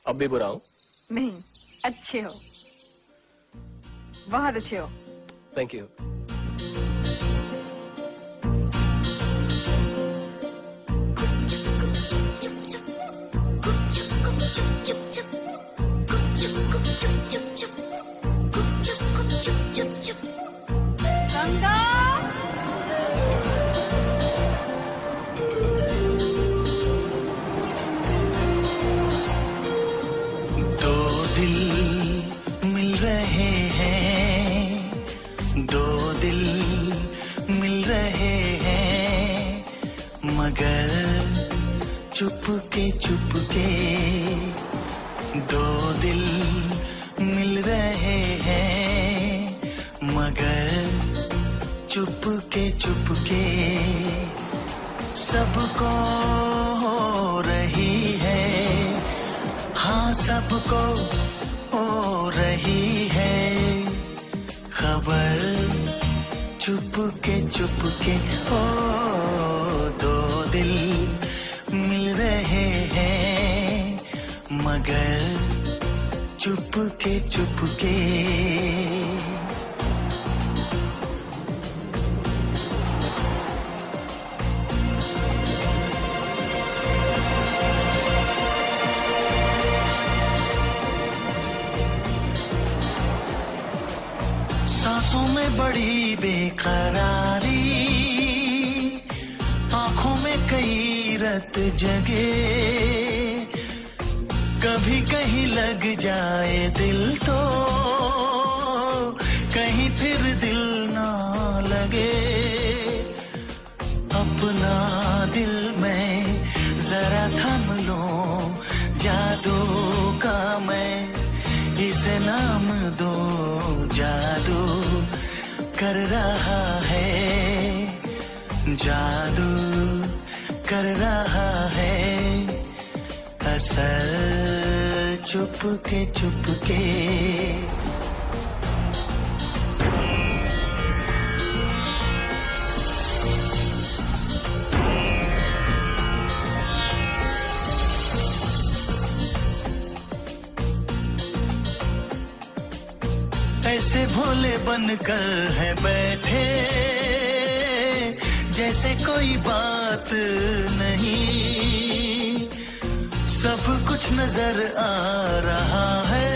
अब भी बुरा हूँ? नहीं, अच्छे हो, बहुत अच्छे हो। Thank you. गंगा, दो दिल मिल रहे हैं, दो दिल मिल रहे हैं, मगर चुपके चुपके दो दिल मिल रहे हैं, मगर चुपके चुपके सबको हो रही है, हाँ सबको हो रही है खबर, चुपके चुपके हो दो दिल मिल रहे हैं, मगर चुपके चुपके। सांसों में बड़ी बेकरारी, आंखों में कई रत जगे, कभी कहीं लग जाए दिल तो कहीं फिर दिल ना लगे, अपना दिल में जरा थम लो जादू का मैं इसे नाम दो, जादू कर रहा है, जादू कर रहा है असर, चुपके चुपके। ऐसे भोले बनकर है बैठे जैसे कोई बात नहीं, सब कुछ नजर आ रहा है,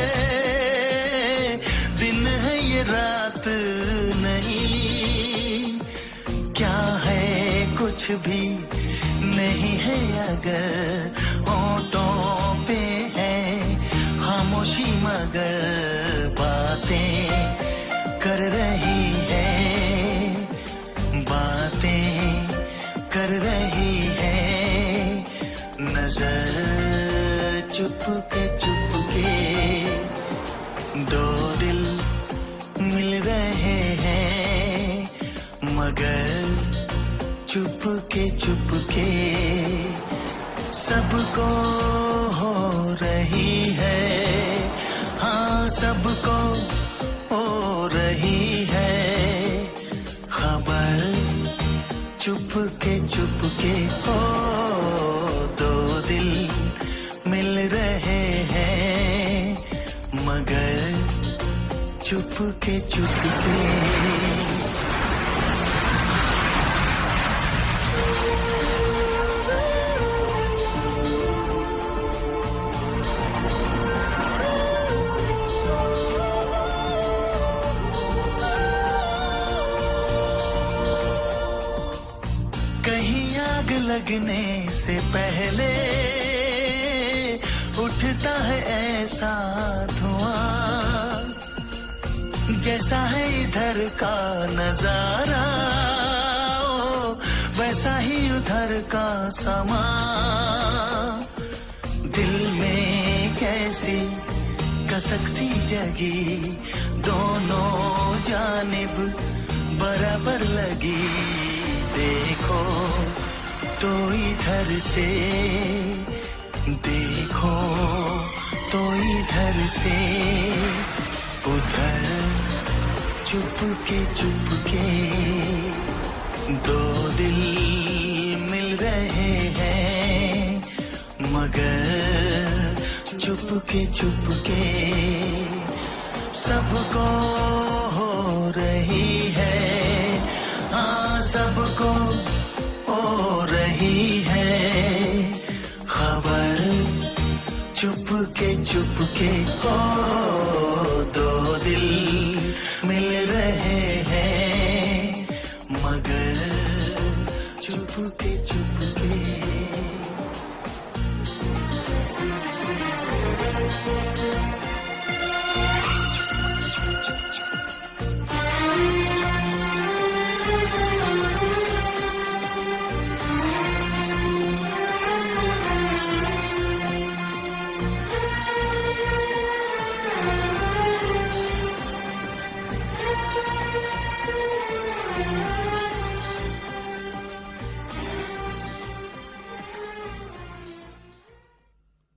दिन है ये रात नहीं, क्या है कुछ भी नहीं है अगर होठों पे है खामोशी, मगर बातें कर रही है, बातें कर रही है नजर, चुपके चुपके दो दिल मिल रहे हैं, मगर चुपके चुपके सबको हो रही है, हाँ सबको हो रही है खबर, चुपके चुपके हो दो दिल मिल रहे हैं, मगर चुपके चुपके। कहीं आग लगने से पहले उठता है ऐसा धुआं, जैसा है इधर का नजारा ओ, वैसा ही उधर का समा, दिल में कैसी कसक सी जगी, दोनों जानिब बराबर लगी, देखो तो इधर से, देखो तो इधर से उधर, चुपके चुपके दो दिल मिल रहे हैं, मगर चुप चुपके सबको हो रही है, हाँ सबको हो रही है खबर। चुपके ओ दो दिल मिल रहे हैं मगर चुपके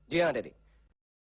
जी हाँ डैडी।